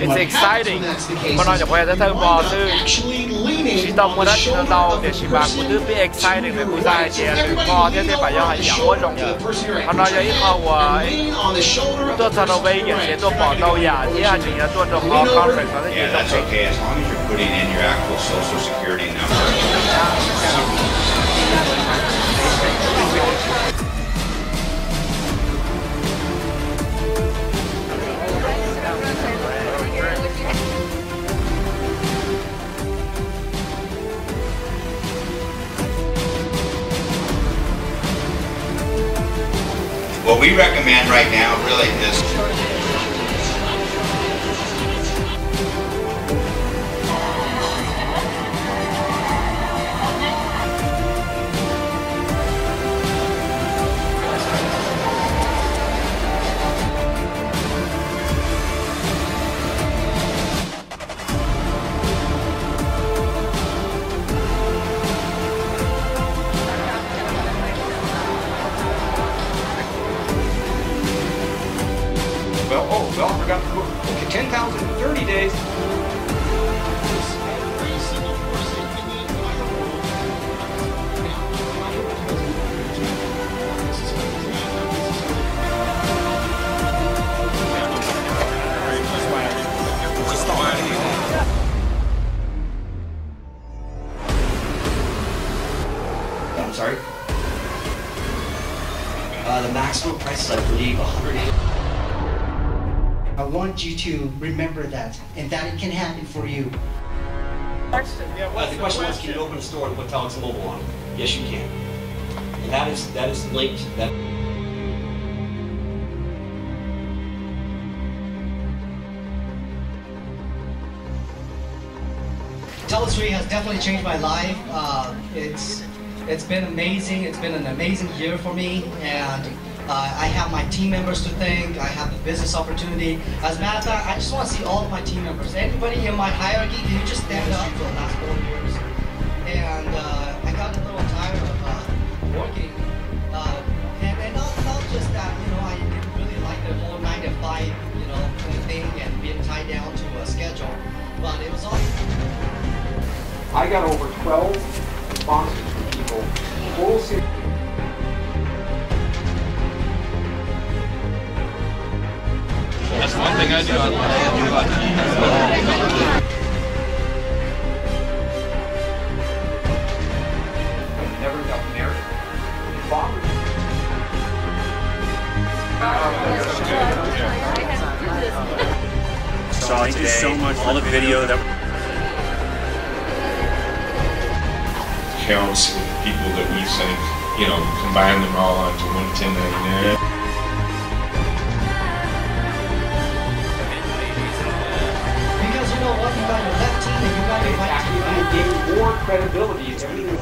It's exciting เพราะนอกจากว่าจะเทิงบอลซึ่งชีต้องมาได้ที่เราเดี๋ยวชีบางกูตื้อเป็น exciting เลยกูได้เจียหรือบอลที่ได้ไปยังอย่างว่าตรงเพราะนอกจากที่เขาว่าตัวซาโนเวย์อย่างเช่นตัวบอลเราอย่างที่อาจจะยังตัวตัว call conference เขาจะยืนตรง That's okay as long as you're putting in your actual social security number. What we recommend right now really is Well, I forgot to book. Okay, 10,030 days. I'm sorry? The maximum price is, I believe, $180. I want you to remember that, and that it can happen for you. The question was, can you open a store and put Telex Mobile on it? Yes, you can. And that is linked. Telex Free has definitely changed my life. It's been amazing. It's been an amazing year for me, and I have my team members to thank. I have the business opportunity. As a matter of fact, I just want to see all of my team members. Anybody in my hierarchy, can you just stand up for the last 4 years? And I got a little tired of working. And not just that, I didn't really like the whole 9 to 5, kind of thing and being tied down to a schedule. But it was all. I got over 12 sponsors from people. Full series. That's one thing I do. I never got married. Father. Thank you so much for all the video that counts with people that we think, combine them all onto one 1099. Because you know what, you got your left team and you got your right team. And it gave more credibility to everything.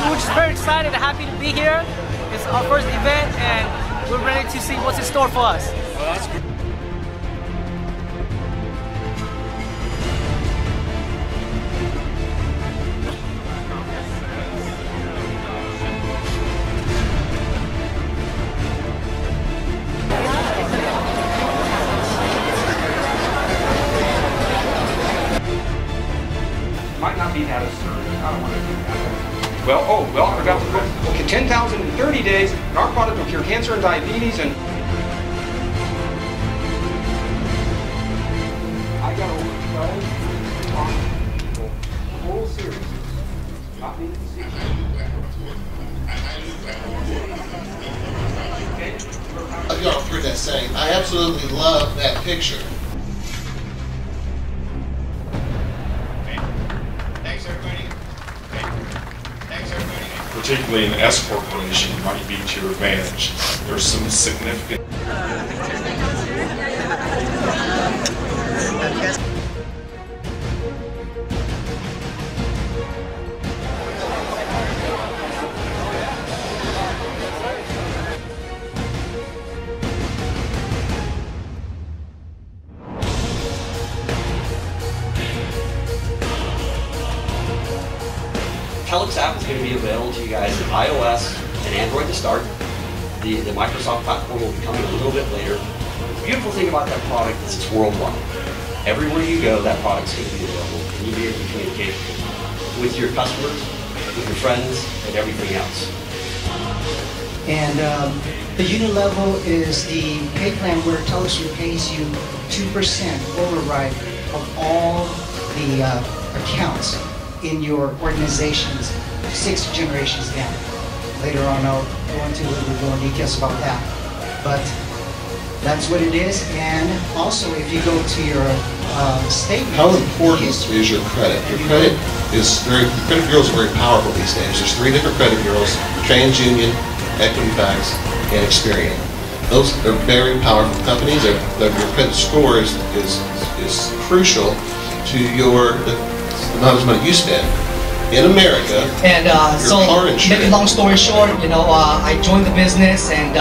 We're just very excited and happy to be here. It's our first event and we're ready to see what's in store for us. well, that's great. Might not be that absurd. I don't want to do that. Well, I forgot to book. Okay, 10,030 days. And our product will cure cancer and diabetes and. I got over 12 people. Full series. Not me to see. Y'all heard that saying. I absolutely love that picture. Particularly an S corporation might be to your advantage. There's some significant. Telix app is going to be available to you guys in iOS and Android to start. The Microsoft platform will be coming a little bit later. The beautiful thing about that product is it's worldwide. Everywhere you go, that product's going to be available, and you'll be able to communicate with your customers, with your friends, and everything else. And the unit level is the pay plan where Telix pays you 2% override of all the accounts in your organizations 6 generations down. Later on I'll go into a little bit more details about that. But that's what it is. And also if you go to your statement. How important is your credit? Your credit bureaus are very powerful these days. There's 3 different credit bureaus: TransUnion, Equifax, and Experian. Those are very powerful companies. Your credit score is crucial to the amount of money you spend. In America, and so make a long story short, I joined the business, and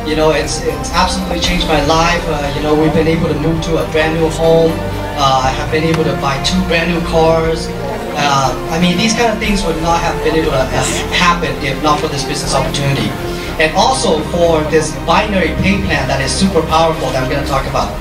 it's absolutely changed my life. We've been able to move to a brand new home. I have been able to buy 2 brand new cars. I mean, these kind of things would not have been able to happen if not for this business opportunity. And also for this binary pay plan that is super powerful that I'm going to talk about.